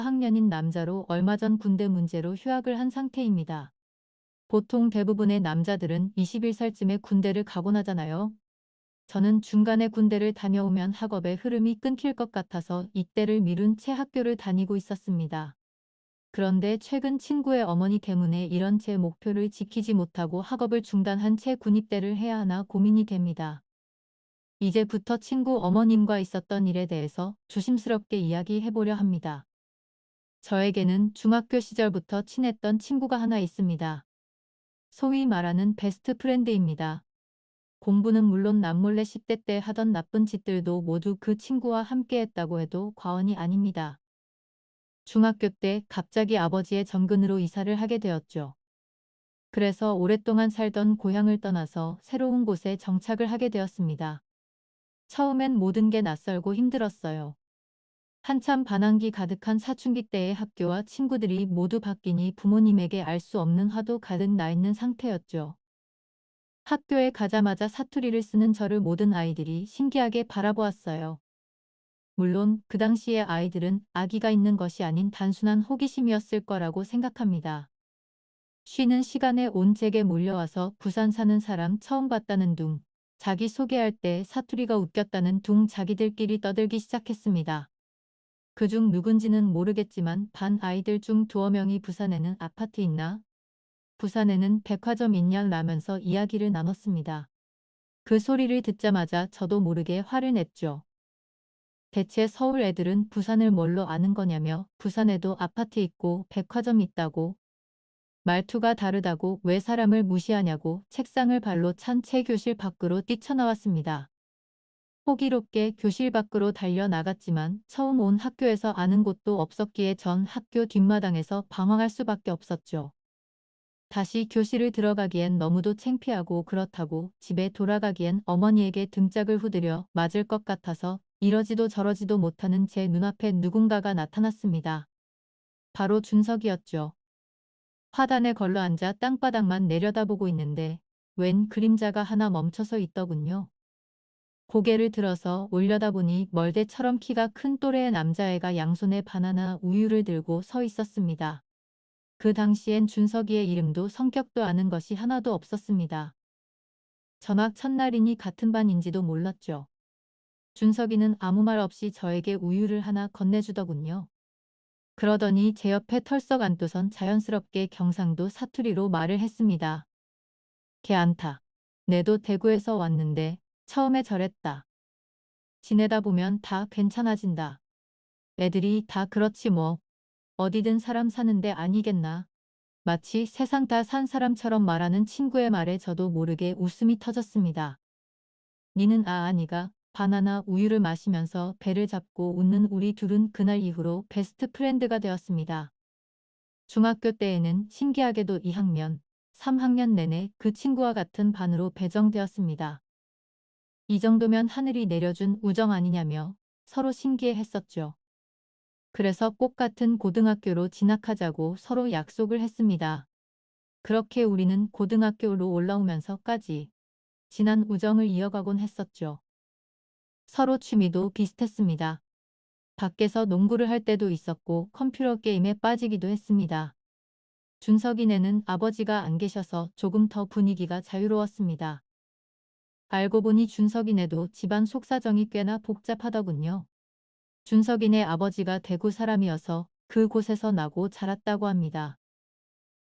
학년인 남자로 얼마 전 군대 문제로 휴학을 한 상태입니다. 보통 대부분의 남자들은 21살쯤에 군대를 가곤 하잖아요. 저는 중간에 군대를 다녀오면 학업의 흐름이 끊길 것 같아서 이때를 미룬 채 학교를 다니고 있었습니다. 그런데 최근 친구의 어머니 때문에 이런 제 목표를 지키지 못하고 학업을 중단한 채 군입대를 해야 하나 고민이 됩니다. 이제부터 친구 어머님과 있었던 일에 대해서 조심스럽게 이야기해보려 합니다. 저에게는 중학교 시절부터 친했던 친구가 하나 있습니다. 소위 말하는 베스트 프렌드입니다. 공부는 물론 남몰래 10대 때 하던 나쁜 짓들도 모두 그 친구와 함께했다고 해도 과언이 아닙니다. 중학교 때 갑자기 아버지의 정근으로 이사를 하게 되었죠. 그래서 오랫동안 살던 고향을 떠나서 새로운 곳에 정착을 하게 되었습니다. 처음엔 모든 게 낯설고 힘들었어요. 한참 반항기 가득한 사춘기 때의 학교와 친구들이 모두 바뀌니 부모님에게 알 수 없는 화도 가득 나 있는 상태였죠. 학교에 가자마자 사투리를 쓰는 저를 모든 아이들이 신기하게 바라보았어요. 물론 그 당시의 아이들은 악의가 있는 것이 아닌 단순한 호기심이었을 거라고 생각합니다. 쉬는 시간에 온 제게 몰려와서 부산 사는 사람 처음 봤다는 둥, 자기 소개할 때 사투리가 웃겼다는 둥 자기들끼리 떠들기 시작했습니다. 그중 누군지는 모르겠지만 반 아이들 중 두어 명이 부산에는 아파트 있나? 부산에는 백화점 있냐 라면서 이야기를 나눴습니다. 그 소리를 듣자마자 저도 모르게 화를 냈죠. 대체 서울 애들은 부산을 뭘로 아는 거냐며 부산에도 아파트 있고 백화점 있다고 말투가 다르다고 왜 사람을 무시하냐고 책상을 발로 찬 채 교실 밖으로 뛰쳐나왔습니다. 호기롭게 교실 밖으로 달려나갔지만 처음 온 학교에서 아는 곳도 없었기에 전 학교 뒷마당에서 방황할 수밖에 없었죠. 다시 교실을 들어가기엔 너무도 창피하고 그렇다고 집에 돌아가기엔 어머니에게 등짝을 후드려 맞을 것 같아서 이러지도 저러지도 못하는 제 눈앞에 누군가가 나타났습니다. 바로 준석이었죠. 화단에 걸러앉아 땅바닥만 내려다보고 있는데 웬 그림자가 하나 멈춰서 있더군요. 고개를 들어서 올려다보니 멀대처럼 키가 큰 또래의 남자애가 양손에 바나나 우유를 들고 서 있었습니다. 그 당시엔 준석이의 이름도 성격도 아는 것이 하나도 없었습니다. 전학 첫날이니 같은 반인지도 몰랐죠. 준석이는 아무 말 없이 저에게 우유를 하나 건네주더군요. 그러더니 제 옆에 털썩 앉고선 자연스럽게 경상도 사투리로 말을 했습니다. 걔 안타. 내도 대구에서 왔는데 처음에 저랬다. 지내다 보면 다 괜찮아진다. 애들이 다 그렇지 뭐. 어디든 사람 사는데 아니겠나. 마치 세상 다 산 사람처럼 말하는 친구의 말에 저도 모르게 웃음이 터졌습니다. 니는 아니가 바나나 우유를 마시면서 배를 잡고 웃는 우리 둘은 그날 이후로 베스트 프렌드가 되었습니다. 중학교 때에는 신기하게도 2학년, 3학년 내내 그 친구와 같은 반으로 배정되었습니다. 이 정도면 하늘이 내려준 우정 아니냐며 서로 신기해했었죠. 그래서 꼭 같은 고등학교로 진학하자고 서로 약속을 했습니다. 그렇게 우리는 고등학교로 올라오면서까지 진한 우정을 이어가곤 했었죠. 서로 취미도 비슷했습니다. 밖에서 농구를 할 때도 있었고 컴퓨터 게임에 빠지기도 했습니다. 준석이네는 아버지가 안 계셔서 조금 더 분위기가 자유로웠습니다. 알고 보니 준석이네도 집안 속사정이 꽤나 복잡하더군요. 준석이네 아버지가 대구 사람이어서 그곳에서 나고 자랐다고 합니다.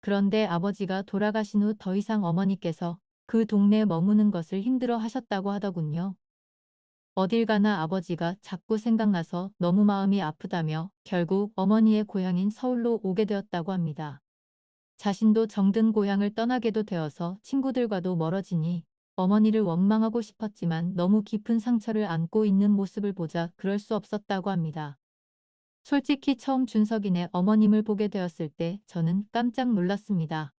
그런데 아버지가 돌아가신 후 더 이상 어머니께서 그 동네에 머무는 것을 힘들어 하셨다고 하더군요. 어딜 가나 아버지가 자꾸 생각나서 너무 마음이 아프다며 결국 어머니의 고향인 서울로 오게 되었다고 합니다. 자신도 정든 고향을 떠나게도 되어서 친구들과도 멀어지니 어머니를 원망하고 싶었지만 너무 깊은 상처를 안고 있는 모습을 보자 그럴 수 없었다고 합니다. 솔직히 처음 준석이네 어머님을 보게 되었을 때 저는 깜짝 놀랐습니다.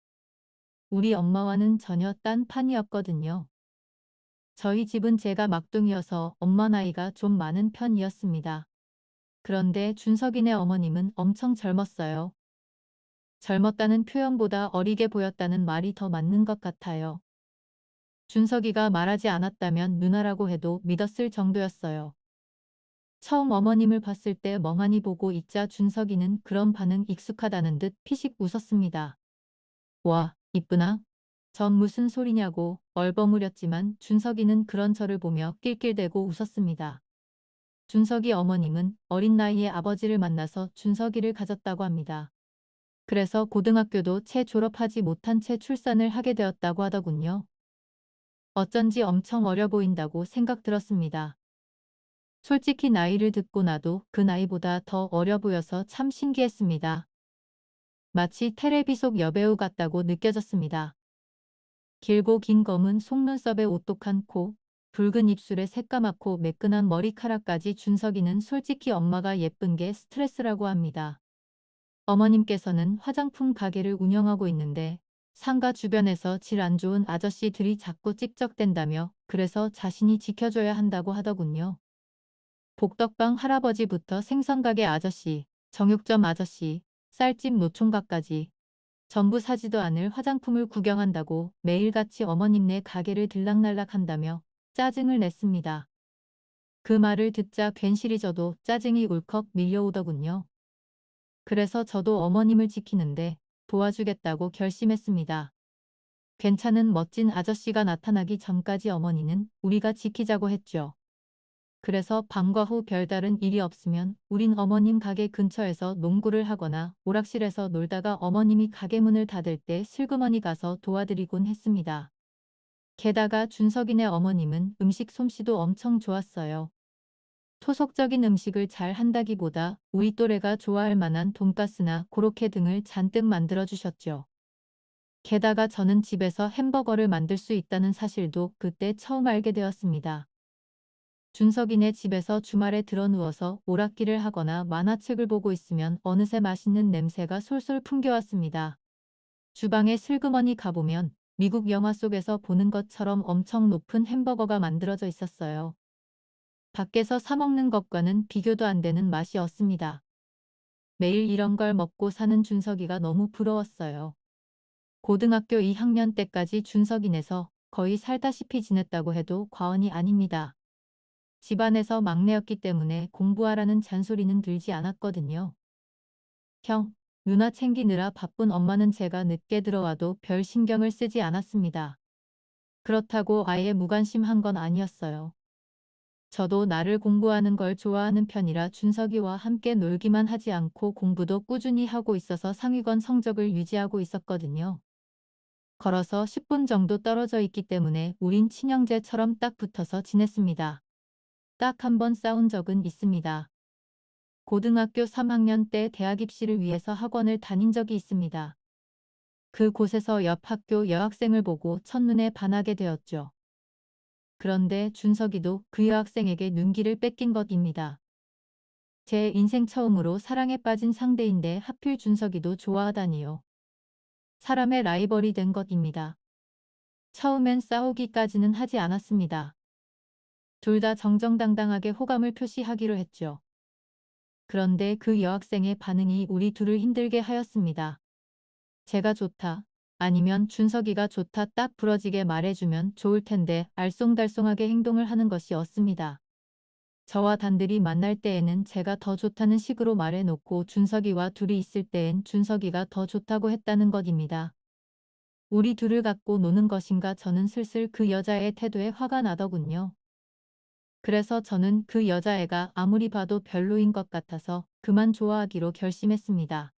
우리 엄마와는 전혀 딴 판이었거든요. 저희 집은 제가 막둥이여서 엄마 나이가 좀 많은 편이었습니다. 그런데 준석이네 어머님은 엄청 젊었어요. 젊었다는 표현보다 어리게 보였다는 말이 더 맞는 것 같아요. 준석이가 말하지 않았다면 누나라고 해도 믿었을 정도였어요. 처음 어머님을 봤을 때 멍하니 보고 있자 준석이는 그런 반응 익숙하다는 듯 피식 웃었습니다. 와, 이쁘나? 전 무슨 소리냐고 얼버무렸지만 준석이는 그런 저를 보며 낄낄대고 웃었습니다. 준석이 어머님은 어린 나이에 아버지를 만나서 준석이를 가졌다고 합니다. 그래서 고등학교도 채 졸업하지 못한 채 출산을 하게 되었다고 하더군요. 어쩐지 엄청 어려 보인다고 생각 들었습니다. 솔직히 나이를 듣고 나도 그 나이보다 더 어려 보여서 참 신기했습니다. 마치 테레비 속 여배우 같다고 느껴졌습니다. 길고 긴 검은 속눈썹에 오똑한 코, 붉은 입술에 새까맣고 매끈한 머리카락까지 준석이는 솔직히 엄마가 예쁜 게 스트레스라고 합니다. 어머님께서는 화장품 가게를 운영하고 있는데 상가 주변에서 질 안 좋은 아저씨들이 자꾸 찍적댄다며 그래서 자신이 지켜줘야 한다고 하더군요. 복덕방 할아버지부터 생선가게 아저씨, 정육점 아저씨, 쌀집 노총각까지 전부 사지도 않을 화장품을 구경한다고 매일같이 어머님네 가게를 들락날락한다며 짜증을 냈습니다. 그 말을 듣자 괜시리 저도 짜증이 울컥 밀려오더군요. 그래서 저도 어머님을 지키는데 도와주겠다고 결심했습니다. 괜찮은 멋진 아저씨가 나타나기 전까지 어머니는 우리가 지키자고 했죠. 그래서 밤과 후 별다른 일이 없으면 우린 어머님 가게 근처에서 농구를 하거나 오락실에서 놀다가 어머님이 가게 문을 닫을 때 슬그머니 가서 도와드리곤 했습니다. 게다가 준석이네 어머님은 음식 솜씨도 엄청 좋았어요. 토속적인 음식을 잘 한다기보다 우리 또래가 좋아할 만한 돈가스나 고로케 등을 잔뜩 만들어 주셨죠. 게다가 저는 집에서 햄버거를 만들 수 있다는 사실도 그때 처음 알게 되었습니다. 준석이네 집에서 주말에 드러누워서 오락기를 하거나 만화책을 보고 있으면 어느새 맛있는 냄새가 솔솔 풍겨왔습니다. 주방에 슬그머니 가보면 미국 영화 속에서 보는 것처럼 엄청 높은 햄버거가 만들어져 있었어요. 밖에서 사 먹는 것과는 비교도 안 되는 맛이었습니다. 매일 이런 걸 먹고 사는 준석이가 너무 부러웠어요. 고등학교 2학년 때까지 준석이네서 거의 살다시피 지냈다고 해도 과언이 아닙니다. 집안에서 막내였기 때문에 공부하라는 잔소리는 들지 않았거든요. 형, 누나 챙기느라 바쁜 엄마는 제가 늦게 들어와도 별 신경을 쓰지 않았습니다. 그렇다고 아예 무관심한 건 아니었어요. 저도 나를 공부하는 걸 좋아하는 편이라 준석이와 함께 놀기만 하지 않고 공부도 꾸준히 하고 있어서 상위권 성적을 유지하고 있었거든요. 걸어서 10분 정도 떨어져 있기 때문에 우린 친형제처럼 딱 붙어서 지냈습니다. 딱 한 번 싸운 적은 있습니다. 고등학교 3학년 때 대학 입시를 위해서 학원을 다닌 적이 있습니다. 그곳에서 옆 학교 여학생을 보고 첫눈에 반하게 되었죠. 그런데 준석이도 그 여학생에게 눈길을 뺏긴 것입니다. 제 인생 처음으로 사랑에 빠진 상대인데 하필 준석이도 좋아하다니요. 사람의 라이벌이 된 것입니다. 처음엔 싸우기까지는 하지 않았습니다. 둘 다 정정당당하게 호감을 표시하기로 했죠. 그런데 그 여학생의 반응이 우리 둘을 힘들게 하였습니다. 제가 좋다, 아니면 준석이가 좋다 딱 부러지게 말해주면 좋을 텐데 알쏭달쏭하게 행동을 하는 것이었습니다. 저와 단둘이 만날 때에는 제가 더 좋다는 식으로 말해놓고 준석이와 둘이 있을 때엔 준석이가 더 좋다고 했다는 것입니다. 우리 둘을 갖고 노는 것인가 저는 슬슬 그 여자의 태도에 화가 나더군요. 그래서 저는 그 여자애가 아무리 봐도 별로인 것 같아서 그만 좋아하기로 결심했습니다.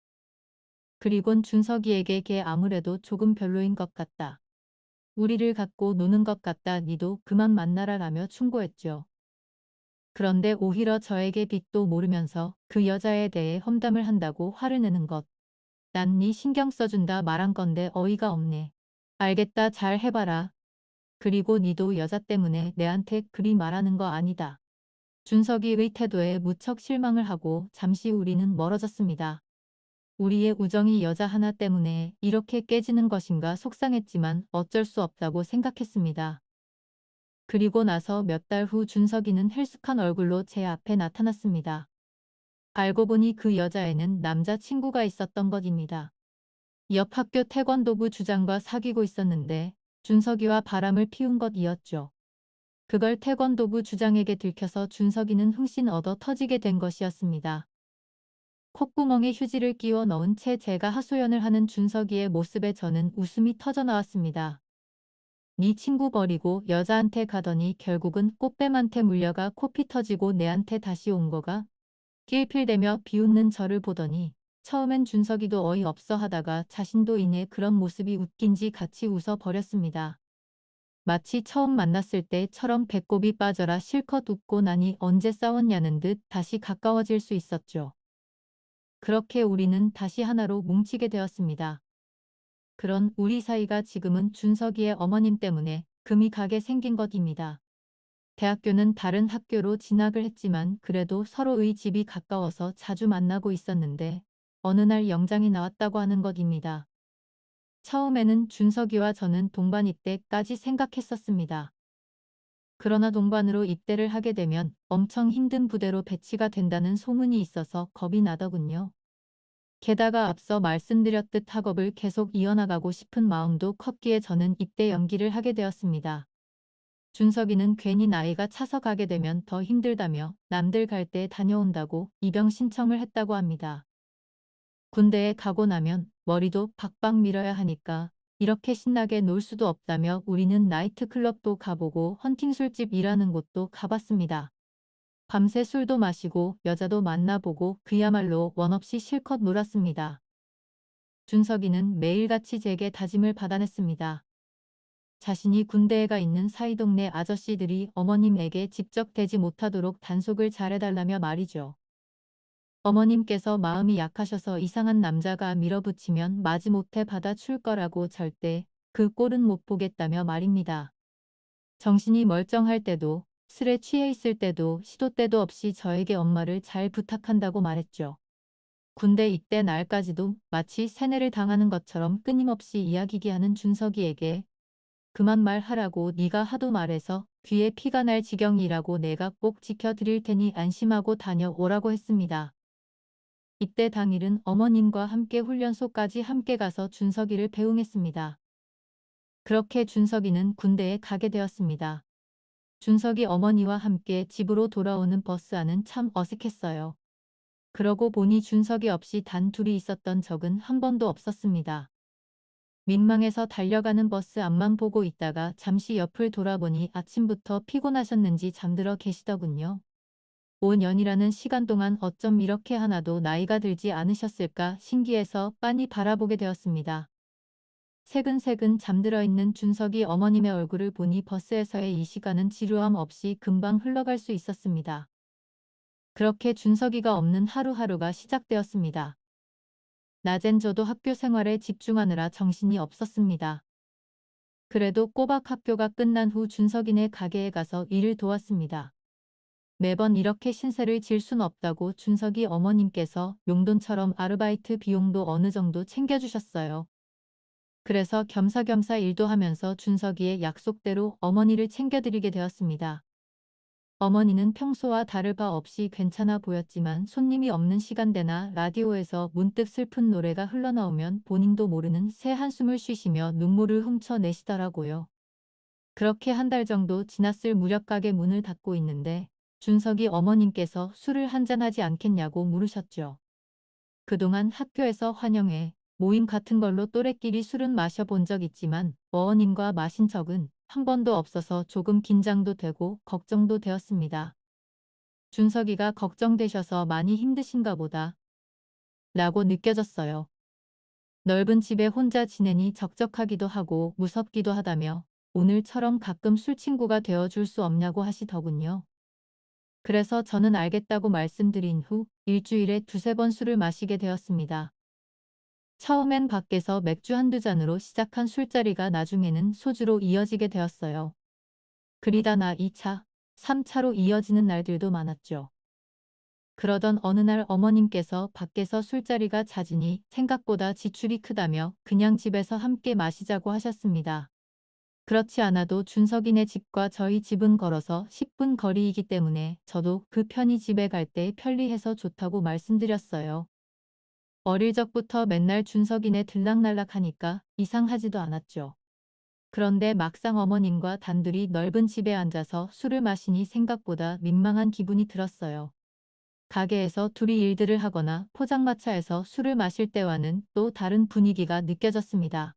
그리곤 준석이에게 걔 아무래도 조금 별로인 것 같다. 우리를 갖고 노는 것 같다. 니도 그만 만나라 라며 충고했죠. 그런데 오히려 저에게 빚도 모르면서 그 여자에 대해 험담을 한다고 화를 내는 것. 난 니 신경 써준다 말한 건데 어이가 없네. 알겠다 잘 해봐라. 그리고 니도 여자 때문에 내한테 그리 말하는 거 아니다. 준석이의 태도에 무척 실망을 하고 잠시 우리는 멀어졌습니다. 우리의 우정이 여자 하나 때문에 이렇게 깨지는 것인가 속상했지만 어쩔 수 없다고 생각했습니다. 그리고 나서 몇 달 후 준석이는 헬쑥한 얼굴로 제 앞에 나타났습니다. 알고 보니 그 여자애는 남자친구가 있었던 것입니다. 옆 학교 태권도부 주장과 사귀고 있었는데 준석이와 바람을 피운 것이었죠. 그걸 태권도부 주장에게 들켜서 준석이는 흥신 얻어 터지게 된 것이었습니다. 콧구멍에 휴지를 끼워 넣은 채 제가 하소연을 하는 준석이의 모습에 저는 웃음이 터져 나왔습니다. 네 친구 버리고 여자한테 가더니 결국은 꽃뱀한테 물려가 코피 터지고 내한테 다시 온 거가? 낄필대며 비웃는 저를 보더니 처음엔 준석이도 어이없어 하다가 자신도 이내 그런 모습이 웃긴지 같이 웃어 버렸습니다. 마치 처음 만났을 때처럼 배꼽이 빠져라 실컷 웃고 나니 언제 싸웠냐는 듯 다시 가까워질 수 있었죠. 그렇게 우리는 다시 하나로 뭉치게 되었습니다. 그런 우리 사이가 지금은 준석이의 어머님 때문에 금이 가게 생긴 것입니다. 대학교는 다른 학교로 진학을 했지만 그래도 서로의 집이 가까워서 자주 만나고 있었는데 어느 날 영장이 나왔다고 하는 것입니다. 처음에는 준석이와 저는 동반 입대까지 생각했었습니다. 그러나 동반으로 입대를 하게 되면 엄청 힘든 부대로 배치가 된다는 소문이 있어서 겁이 나더군요. 게다가 앞서 말씀드렸듯 학업을 계속 이어나가고 싶은 마음도 컸기에 저는 입대 연기를 하게 되었습니다. 준석이는 괜히 나이가 차서 가게 되면 더 힘들다며 남들 갈 때 다녀온다고 입영 신청을 했다고 합니다. 군대에 가고 나면 머리도 박박 밀어야 하니까 이렇게 신나게 놀 수도 없다며 우리는 나이트클럽도 가보고 헌팅 술집 일하는 곳도 가봤습니다. 밤새 술도 마시고 여자도 만나보고 그야말로 원 없이 실컷 놀았습니다. 준석이는 매일같이 제게 다짐을 받아냈습니다. 자신이 군대에 가 있는 사이 동네 아저씨들이 어머님에게 직접 대지 못하도록 단속을 잘해달라며 말이죠. 어머님께서 마음이 약하셔서 이상한 남자가 밀어붙이면 마지못해 받아줄 거라고 절대 그 꼴은 못 보겠다며 말입니다. 정신이 멀쩡할 때도 술에 취해 있을 때도 시도 때도 없이 저에게 엄마를 잘 부탁한다고 말했죠. 군대 입대 날까지도 마치 세뇌를 당하는 것처럼 끊임없이 이야기게 하는 준석이에게 그만 말하라고 네가 하도 말해서 귀에 피가 날 지경이라고 내가 꼭 지켜드릴 테니 안심하고 다녀오라고 했습니다. 입대 당일은 어머님과 함께 훈련소까지 함께 가서 준석이를 배웅했습니다. 그렇게 준석이는 군대에 가게 되었습니다. 준석이 어머니와 함께 집으로 돌아오는 버스 안은 참 어색했어요. 그러고 보니 준석이 없이 단 둘이 있었던 적은 한 번도 없었습니다. 민망해서 달려가는 버스 앞만 보고 있다가 잠시 옆을 돌아보니 아침부터 피곤하셨는지 잠들어 계시더군요. 5년이라는 시간 동안 어쩜 이렇게 하나도 나이가 들지 않으셨을까 신기해서 빤히 바라보게 되었습니다. 새근새근 잠들어 있는 준석이 어머님의 얼굴을 보니 버스에서의 이 시간은 지루함 없이 금방 흘러갈 수 있었습니다. 그렇게 준석이가 없는 하루하루가 시작되었습니다. 낮엔 저도 학교 생활에 집중하느라 정신이 없었습니다. 그래도 꼬박 학교가 끝난 후 준석이네 가게에 가서 일을 도왔습니다. 매번 이렇게 신세를 질 순 없다고 준석이 어머님께서 용돈처럼 아르바이트 비용도 어느 정도 챙겨주셨어요. 그래서 겸사겸사 일도 하면서 준석이의 약속대로 어머니를 챙겨드리게 되었습니다. 어머니는 평소와 다를 바 없이 괜찮아 보였지만 손님이 없는 시간대나 라디오에서 문득 슬픈 노래가 흘러나오면 본인도 모르는 새 한숨을 쉬시며 눈물을 훔쳐내시더라고요. 그렇게 한 달 정도 지났을 무렵 가게 문을 닫고 있는데 준석이 어머님께서 술을 한잔하지 않겠냐고 물으셨죠. 그동안 학교에서 환영회, 모임 같은 걸로 또래끼리 술은 마셔본 적 있지만 어머님과 마신 적은 한 번도 없어서 조금 긴장도 되고 걱정도 되었습니다. 준석이가 걱정되셔서 많이 힘드신가 보다 라고 느껴졌어요. 넓은 집에 혼자 지내니 적적하기도 하고 무섭기도 하다며 오늘처럼 가끔 술 친구가 되어줄 수 없냐고 하시더군요. 그래서 저는 알겠다고 말씀드린 후 일주일에 두세 번 술을 마시게 되었습니다. 처음엔 밖에서 맥주 한두 잔으로 시작한 술자리가 나중에는 소주로 이어지게 되었어요. 그리다 나 2차, 3차로 이어지는 날들도 많았죠. 그러던 어느 날 어머님께서 밖에서 술자리가 잦으니 생각보다 지출이 크다며 그냥 집에서 함께 마시자고 하셨습니다. 그렇지 않아도 준석이네 집과 저희 집은 걸어서 10분 거리이기 때문에 저도 그 편히 집에 갈 때 편리해서 좋다고 말씀드렸어요. 어릴 적부터 맨날 준석이네 들락날락 하니까 이상하지도 않았죠. 그런데 막상 어머님과 단둘이 넓은 집에 앉아서 술을 마시니 생각보다 민망한 기분이 들었어요. 가게에서 둘이 일들을 하거나 포장마차에서 술을 마실 때와는 또 다른 분위기가 느껴졌습니다.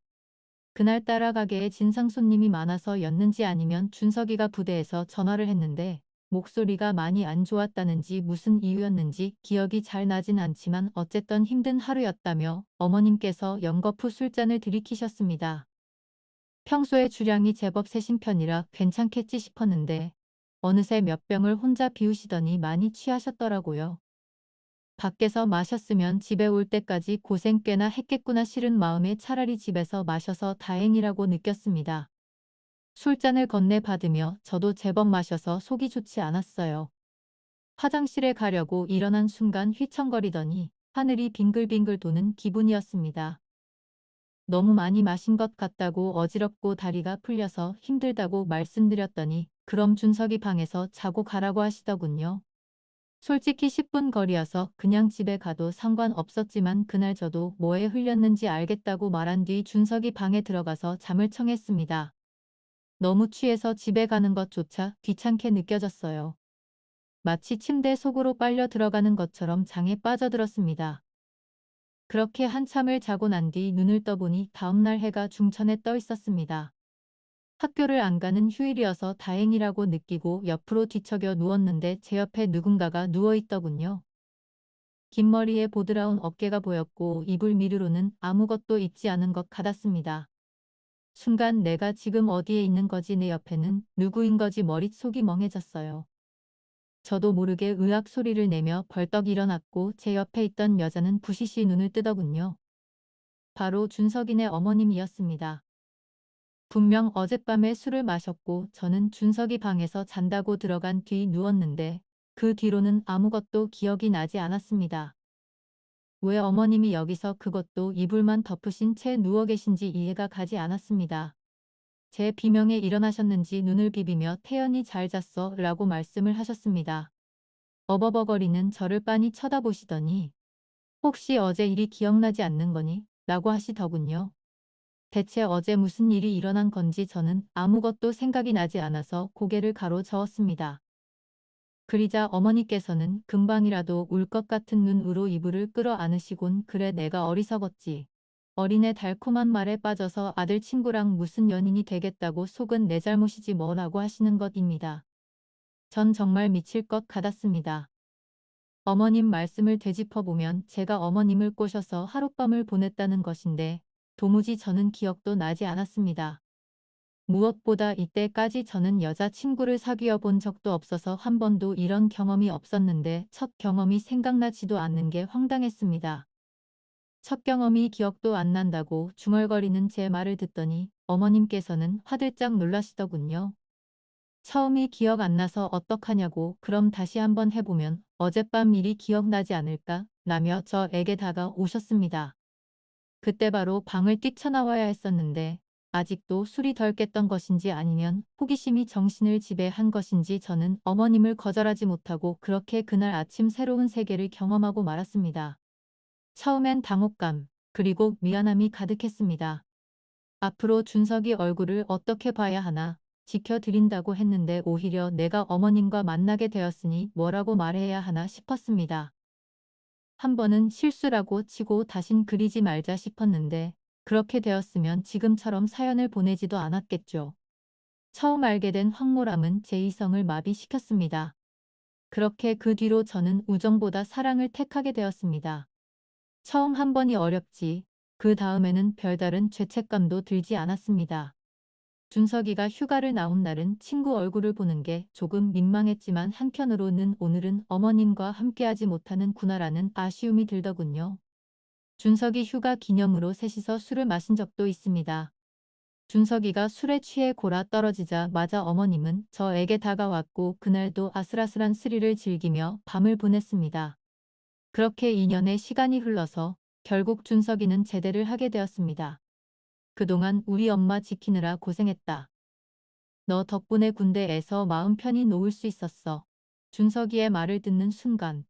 그날따라 가게에 진상 손님이 많아서였는지 아니면 준석이가 부대에서 전화를 했는데 목소리가 많이 안 좋았다는지 무슨 이유였는지 기억이 잘 나진 않지만 어쨌든 힘든 하루였다며 어머님께서 연거푸 술잔을 들이키셨습니다. 평소에 주량이 제법 세신 편이라 괜찮겠지 싶었는데 어느새 몇 병을 혼자 비우시더니 많이 취하셨더라고요. 밖에서 마셨으면 집에 올 때까지 고생 꽤나 했겠구나 싫은 마음에 차라리 집에서 마셔서 다행이라고 느꼈습니다. 술잔을 건네받으며 저도 제법 마셔서 속이 좋지 않았어요. 화장실에 가려고 일어난 순간 휘청거리더니 하늘이 빙글빙글 도는 기분이었습니다. 너무 많이 마신 것 같다고 어지럽고 다리가 풀려서 힘들다고 말씀드렸더니 그럼 준석이 방에서 자고 가라고 하시더군요. 솔직히 10분 거리여서 그냥 집에 가도 상관없었지만 그날 저도 뭐에 흘렸는지 알겠다고 말한 뒤 준석이 방에 들어가서 잠을 청했습니다. 너무 취해서 집에 가는 것조차 귀찮게 느껴졌어요. 마치 침대 속으로 빨려 들어가는 것처럼 장에 빠져들었습니다. 그렇게 한참을 자고 난 뒤 눈을 떠보니 다음날 해가 중천에 떠 있었습니다. 학교를 안 가는 휴일이어서 다행이라고 느끼고 옆으로 뒤척여 누웠는데 제 옆에 누군가가 누워있더군요. 긴 머리에 보드라운 어깨가 보였고 이불 밑으로는 아무것도 입지 않은 것 같았습니다. 순간 내가 지금 어디에 있는 거지 내 옆에는 누구인 거지 머릿속이 멍해졌어요. 저도 모르게 으악 소리를 내며 벌떡 일어났고 제 옆에 있던 여자는 부시시 눈을 뜨더군요. 바로 준석이네 어머님이었습니다. 분명 어젯밤에 술을 마셨고 저는 준석이 방에서 잔다고 들어간 뒤 누웠는데 그 뒤로는 아무것도 기억이 나지 않았습니다. 왜 어머님이 여기서 그것도 이불만 덮으신 채 누워 계신지 이해가 가지 않았습니다. 제 비명에 일어나셨는지 눈을 비비며 태연이 잘 잤어 라고 말씀을 하셨습니다. 어버버거리는 저를 빤히 쳐다보시더니 혹시 어제 일이 기억나지 않는 거니? 라고 하시더군요. 대체 어제 무슨 일이 일어난 건지 저는 아무것도 생각이 나지 않아서 고개를 가로저었습니다. 그리자 어머니께서는 금방이라도 울 것 같은 눈으로 이불을 끌어안으시곤 그래 내가 어리석었지. 어린애 달콤한 말에 빠져서 아들 친구랑 무슨 연인이 되겠다고 속은 내 잘못이지 뭐라고 하시는 것입니다. 전 정말 미칠 것 같았습니다. 어머님 말씀을 되짚어보면 제가 어머님을 꼬셔서 하룻밤을 보냈다는 것인데 도무지 저는 기억도 나지 않았습니다. 무엇보다 이때까지 저는 여자친구를 사귀어 본 적도 없어서 한 번도 이런 경험이 없었는데 첫 경험이 생각나지도 않는 게 황당했습니다. 첫 경험이 기억도 안 난다고 중얼거리는 제 말을 듣더니 어머님께서는 화들짝 놀라시더군요. 처음이 기억 안 나서 어떡하냐고 그럼 다시 한번 해보면 어젯밤 일이 기억나지 않을까? 라며 저에게 다가오셨습니다. 그때 바로 방을 뛰쳐나와야 했었는데 아직도 술이 덜 깼던 것인지 아니면 호기심이 정신을 지배한 것인지 저는 어머님을 거절하지 못하고 그렇게 그날 아침 새로운 세계를 경험하고 말았습니다. 처음엔 당혹감, 그리고 미안함이 가득했습니다. 앞으로 준석이 얼굴을 어떻게 봐야 하나 지켜드린다고 했는데 오히려 내가 어머님과 만나게 되었으니 뭐라고 말해야 하나 싶었습니다. 한 번은 실수라고 치고 다신 그리지 말자 싶었는데 그렇게 되었으면 지금처럼 사연을 보내지도 않았겠죠. 처음 알게 된 황홀함은 제 이성을 마비시켰습니다. 그렇게 그 뒤로 저는 우정보다 사랑을 택하게 되었습니다. 처음 한 번이 어렵지 그 다음에는 별다른 죄책감도 들지 않았습니다. 준석이가 휴가를 나온 날은 친구 얼굴을 보는 게 조금 민망했지만 한편으로는 오늘은 어머님과 함께하지 못하는구나라는 아쉬움이 들더군요. 준석이 휴가 기념으로 셋이서 술을 마신 적도 있습니다. 준석이가 술에 취해 골아 떨어지자마자 어머님은 저에게 다가왔고 그날도 아슬아슬한 스릴을 즐기며 밤을 보냈습니다. 그렇게 2년의 시간이 흘러서 결국 준석이는 제대를 하게 되었습니다. 그동안 우리 엄마 지키느라 고생했다. 너 덕분에 군대에서 마음 편히 놓을 수 있었어. 준석이의 말을 듣는 순간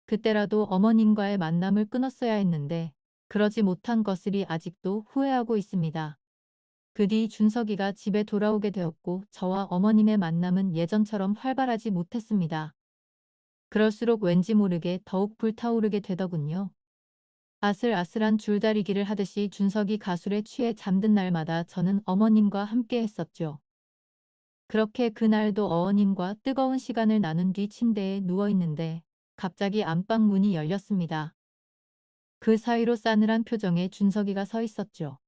그때라도 어머님과의 만남을 끊었어야 했는데 그러지 못한 것을 아직도 후회하고 있습니다. 그 뒤 준석이가 집에 돌아오게 되었고 저와 어머님의 만남은 예전처럼 활발하지 못했습니다. 그럴수록 왠지 모르게 더욱 불타오르게 되더군요. 아슬아슬한 줄다리기를 하듯이 준석이 가술에 취해 잠든 날마다 저는 어머님과 함께 했었죠. 그렇게 그날도 어머님과 뜨거운 시간을 나눈 뒤 침대에 누워 있는데 갑자기 안방 문이 열렸습니다. 그 사이로 싸늘한 표정의 준석이가 서 있었죠.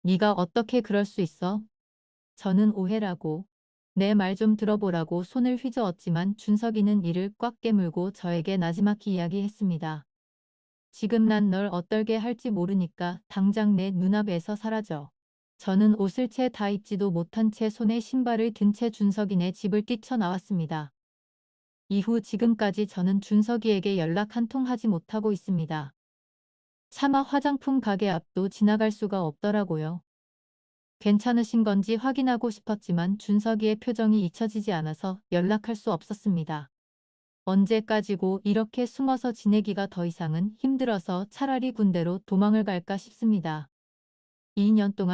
네가 어떻게 그럴 수 있어? 저는 오해라고. 내 말 좀 들어보라고 손을 휘저었지만 준석이는 이를 꽉 깨물고 저에게 나지막히 이야기했습니다. 지금 난 널 어떨게 할지 모르니까 당장 내 눈앞에서 사라져. 저는 옷을 채 다 입지도 못한 채 손에 신발을 든 채 준석이네 집을 뛰쳐나왔습니다. 이후 지금까지 저는 준석이에게 연락 한 통 하지 못하고 있습니다. 차마 화장품 가게 앞도 지나갈 수가 없더라고요. 괜찮으신 건지 확인하고 싶었지만 준석이의 표정이 잊혀지지 않아서 연락할 수 없었습니다. 언제까지고 이렇게 숨어서 지내기가 더 이상은 힘들어서 차라리 군대로 도망을 갈까 싶습니다. 2년 동안